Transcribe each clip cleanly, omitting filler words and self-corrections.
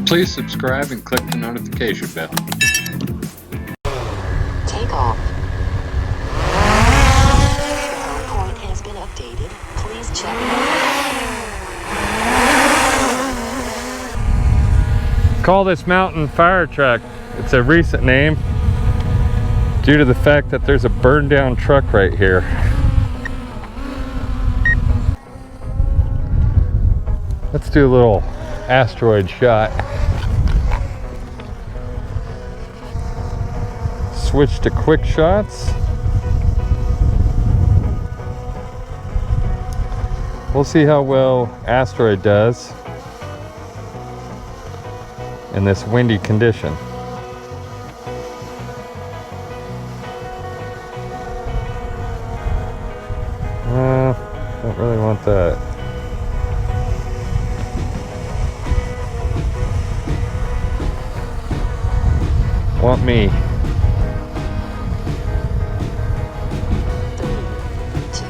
Please subscribe and click the notification bell. Take off. The PowerPoint has been updated. Please check it. Call this mountain fire truck. It's a recent name due to the fact that there's a burned down truck right here. Let's do a little asteroid shot. Switch to quick shots. We'll see how well Asteroid does in this windy condition. Don't really want that. Want me. 3, 2,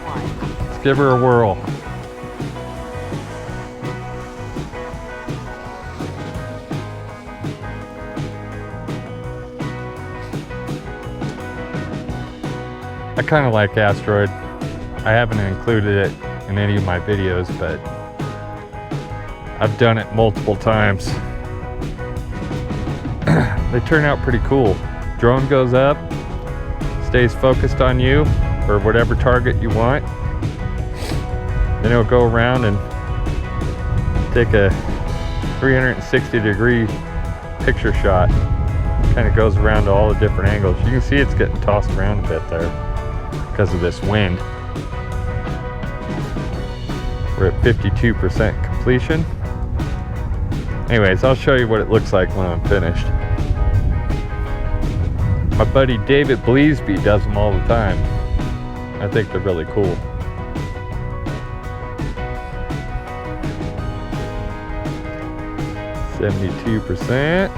1. Let's give her a whirl. I kind of like Asteroid. I haven't included it in any of my videos, but I've done it multiple times. They turn out pretty cool. Drone goes up, stays focused on you or whatever target you want. Then it'll go around and take a 360-degree picture shot. Kind of goes around to all the different angles. You can see it's getting tossed around a bit there because of this wind. We're at 52% completion. Anyways, I'll show you what it looks like when I'm finished. My buddy David Bleasby does them all the time. I think they're really cool. %.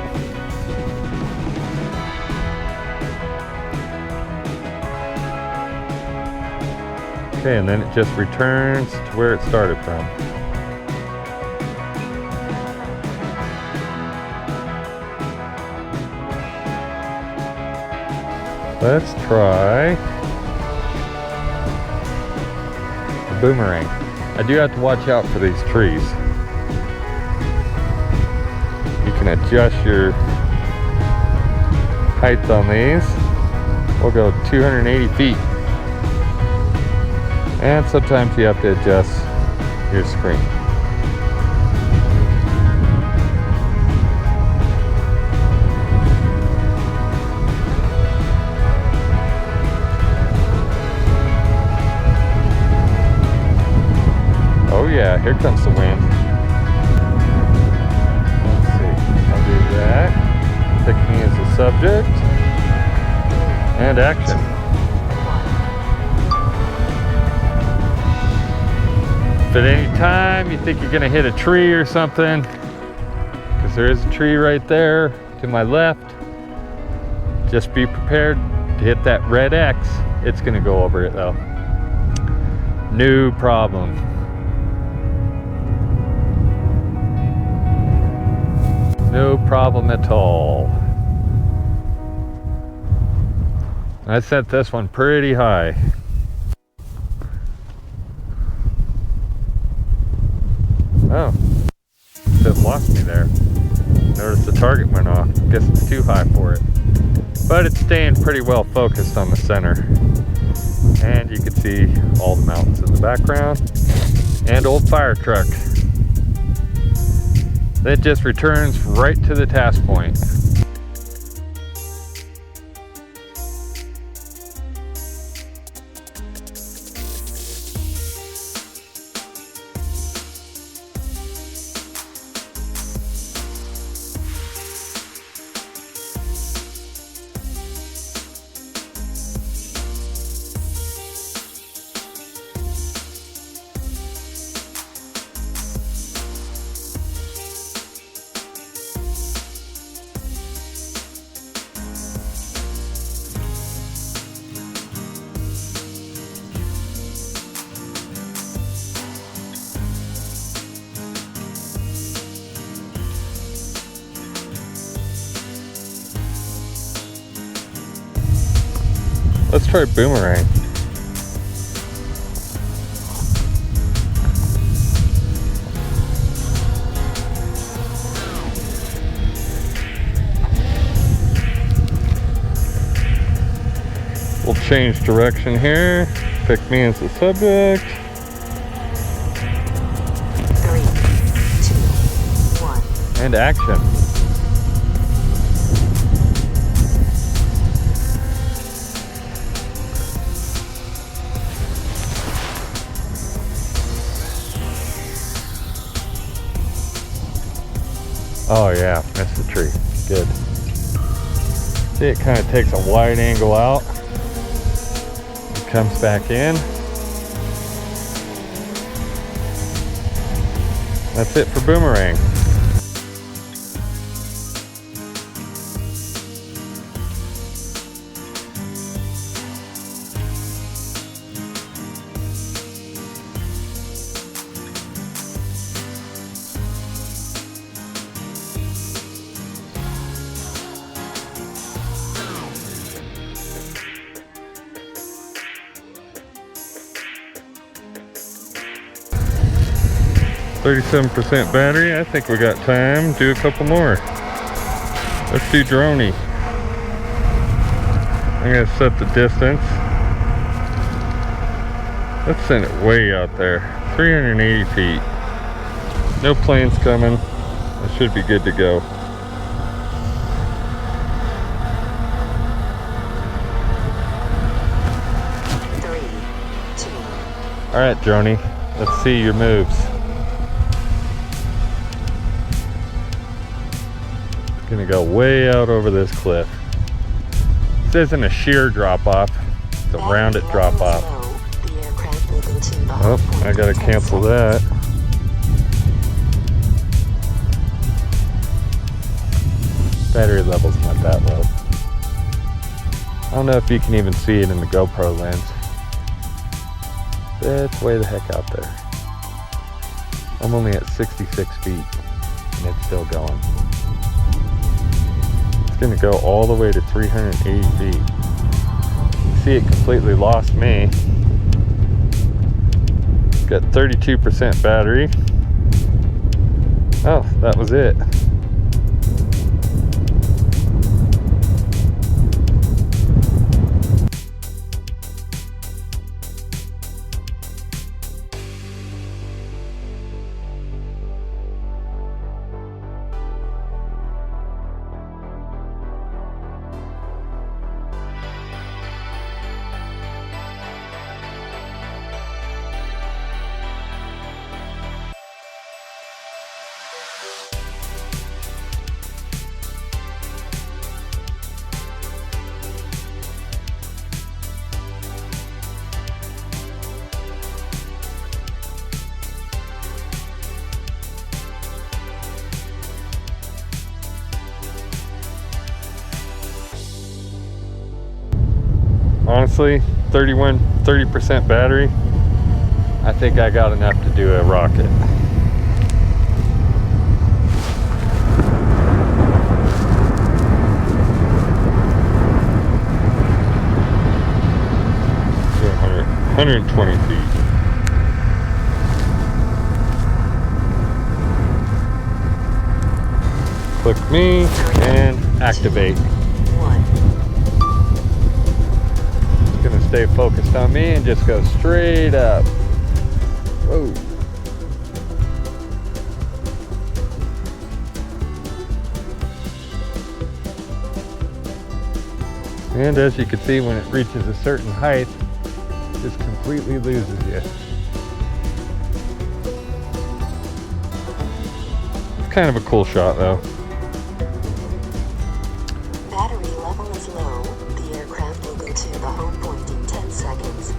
Okay, and then it just returns to where it started from. Let's try the Boomerang. I do have to watch out for these trees. You can adjust your height on these. We'll go 280 feet. And sometimes you have to adjust your screen. Oh yeah, here comes the wind. Let's see, I'll do that. Pick me as a subject. And action. If at any time you think you're gonna hit a tree or something, because there is a tree right there to my left, just be prepared to hit that red X. It's gonna go over it though. No problem. No problem at all. I set this one pretty high. Oh, it just lost me there. Notice the target went off. Guess it's too high for it. But it's staying pretty well focused on the center. And you can see all the mountains in the background. And old fire truck. It just returns right to the task point. Let's try Boomerang. We'll change direction here. Pick me as the subject. 3, 2, 1. And action. Oh yeah, missed the tree. Good. See, it kind of takes a wide angle out. It comes back in. That's it for Boomerang. %37 battery. I think we got time. Do a couple more. Let's do Dronie. I'm gonna set the distance. Let's send it way out there. 380 feet. No planes coming. It should be good to go. All right, Dronie. Let's see your moves. Gonna go way out over this cliff. This isn't a sheer drop off, it's a rounded drop off. Oh, I gotta cancel that. Battery level's not that low. I don't know if you can even see it in the GoPro lens. It's way the heck out there. I'm only at 66 feet and it's still going. It's gonna go all the way to 380 feet. You see, it completely lost me. Got 32% battery. Oh, that was it. Honestly, 30% battery. I think I got enough to do a rocket. So 120 feet. Click me and activate. Gonna stay focused on me and just go straight up. Whoa. And as you can see, when it reaches a certain height, it just completely loses you. It's kind of a cool shot though. Battery level is low. The aircraft will go to the home point in 10 seconds.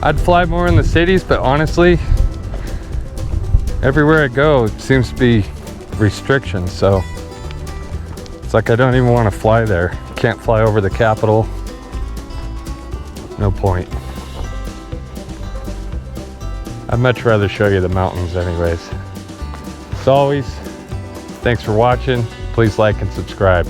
I'd fly more in the cities, but honestly, everywhere I go, it seems to be restrictions, so it's like I don't even want to fly there. Can't fly over the Capitol. No point. I'd much rather show you the mountains anyways. As always, thanks for watching. Please like and subscribe.